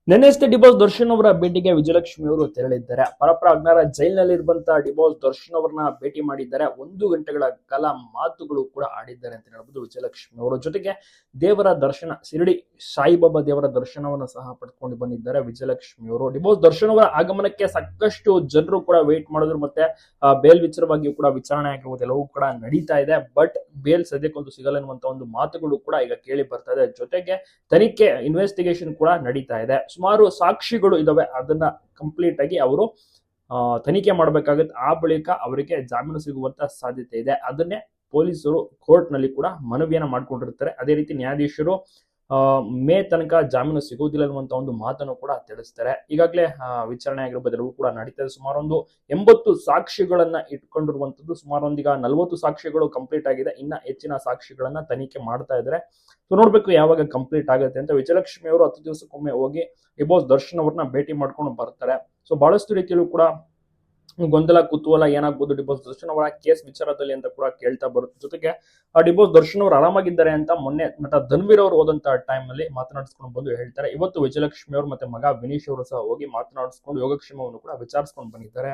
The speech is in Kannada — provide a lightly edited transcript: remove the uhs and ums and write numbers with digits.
ನಿನ್ನೆಷ್ಟೇ ಡಿಬೋಸ್ ದರ್ಶನ್ ಅವರ ಭೇಟಿಗೆ ವಿಜಯಲಕ್ಷ್ಮಿ ಅವರು ತೆರಳಿದ್ದಾರೆ. ಪರಪ್ಪರ ಅಗ್ನಾರ ಜೈಲಿನಲ್ಲಿರುವಂತಹ ಡಿಬೋಸ್ ದರ್ಶನ್ ಅವರನ್ನ ಭೇಟಿ ಮಾಡಿದ್ದಾರೆ. 1 ಗಂಟೆಗಳ ಕಾಲ ಮಾತುಗಳು ಕೂಡ ಆಡಿದ್ದಾರೆ ಅಂತ ಹೇಳ್ಬೋದು ವಿಜಯಲಕ್ಷ್ಮಿ ಅವರು. ಜೊತೆಗೆ ದೇವರ ದರ್ಶನ, ಶಿರಡಿ ಸಾಯಿಬಾಬಾ ದೇವರ ದರ್ಶನವನ್ನು ಸಹ ಪಡ್ಕೊಂಡು ಬಂದಿದ್ದಾರೆ ವಿಜಯಲಕ್ಷ್ಮಿ ಅವರು. ಡಿಬೋಸ್ ದರ್ಶನ್ ಅವರ ಆಗಮನಕ್ಕೆ ಸಾಕಷ್ಟು ಜನರು ಕೂಡ ವೇಟ್ ಮಾಡಿದ್ರು. ಮತ್ತೆ ಬೇಲ್ ವಿಚಾರವಾಗಿಯೂ ಕೂಡ ವಿಚಾರಣೆ ಆಗಿರುವುದು ಎಲ್ಲವೂ ಕೂಡ ನಡೀತಾ ಇದೆ. ಬಟ್ ಬೇಲ್ ಸದ್ಯಕ್ಕೊಂದು ಸಿಗಲ್ಲ ಅನ್ನುವಂತ ಒಂದು ಮಾತುಗಳು ಕೂಡ ಈಗ ಕೇಳಿ ಬರ್ತಾ ಇದೆ. ಜೊತೆಗೆ ತನಿಖೆ ಇನ್ವೆಸ್ಟಿಗೇಷನ್ ಕೂಡ ನಡೀತಾ ಇದೆ. ಸುಮಾರು ಸಾಕ್ಷಿಗಳು ಇದಾವೆ, ಅದನ್ನ ಕಂಪ್ಲೀಟ್ ಆಗಿ ಅವರು ತನಿಖೆ ಮಾಡಬೇಕಾಗುತ್ತೆ. ಆ ಬಳಿಕ ಅವರಿಗೆ ಜಾಮೀನು ಸಿಗುವಂತ ಸಾಧ್ಯತೆ ಇದೆ. ಅದನ್ನೇ ಪೊಲೀಸರು ಕೋರ್ಟ್ ನಲ್ಲಿ ಕೂಡ ಮನವಿಯನ್ನ ಮಾಡ್ಕೊಂಡಿರ್ತಾರೆ. ಅದೇ ರೀತಿ ನ್ಯಾಯಾಧೀಶರು ಮೇ ತನಕ ಜಾಮೀನು ಸಿಗುವುದಿಲ್ಲ ಅನ್ನುವಂತ ಒಂದು ಮಾತನ್ನು ಕೂಡ ತಿಳಿಸ್ತಾರೆ. ಈಗಾಗಲೇ ವಿಚಾರಣೆ ಆಗಿರ್ಬೋದು ಎಲ್ಲವೂ ಕೂಡ ನಡೀತಾ ಇದೆ. ಸುಮಾರು ಒಂದು 80 ಸಾಕ್ಷಿಗಳನ್ನ ಇಟ್ಕೊಂಡಿರುವಂತದ್ದು. ಸುಮಾರು ಒಂದೀಗ 40 ಸಾಕ್ಷಿಗಳು ಕಂಪ್ಲೀಟ್ ಆಗಿದೆ. ಇನ್ನ ಹೆಚ್ಚಿನ ಸಾಕ್ಷಿಗಳನ್ನ ತನಿಖೆ ಮಾಡ್ತಾ ಇದ್ದಾರೆ. ಸೊ ನೋಡ್ಬೇಕು ಯಾವಾಗ ಕಂಪ್ಲೀಟ್ ಆಗುತ್ತೆ ಅಂತ. ವಿಜಯಲಕ್ಷ್ಮಿ ಅವರು 10 ದಿವಸಕ್ಕೊಮ್ಮೆ ಹೋಗಿ ಡಿಬೋಸ್ ದರ್ಶನ್ ಅವ್ರನ್ನ ಭೇಟಿ ಮಾಡ್ಕೊಂಡು ಬರ್ತಾರೆ. ಸೊ ಬಹಳಷ್ಟು ರೀತಿಯಲ್ಲೂ ಕೂಡ ಗೊಂದಲ ಕುತೂಹಲ ಏನಾಗ್ಬೋದು ಡಿಬೋಸ್ ದರ್ಶನ್ ಅವರ ಕೇಸ್ ವಿಚಾರದಲ್ಲಿ ಅಂತ ಕೂಡ ಕೇಳ್ತಾ ಬರುತ್ತೆ. ಜೊತೆಗೆ ಡಿಬೋಸ್ ದರ್ಶನ್ ಅವರು ಆರಾಮಾಗಿದ್ದಾರೆ ಅಂತ ಮೊನ್ನೆ ನಟ ಧನ್ವೀರ್ ಅವರು ಹೋದಂತ ಟೈಮ್ ನಲ್ಲಿ ಮಾತನಾಡಿಸ್ಕೊಂಡು ಬಂದು ಹೇಳ್ತಾರೆ. ಇವತ್ತು ವಿಜಯಲಕ್ಷ್ಮಿ ಅವರು ಮತ್ತೆ ಮಗ ವಿನೀಶ್ ಅವರು ಸಹ ಹೋಗಿ ಮಾತನಾಡಿಸ್ಕೊಂಡು ಯೋಗಕ್ಷೇಮವನ್ನು ಕೂಡ ವಿಚಾರಿಸ್ಕೊಂಡು ಬಂದಿದ್ದಾರೆ.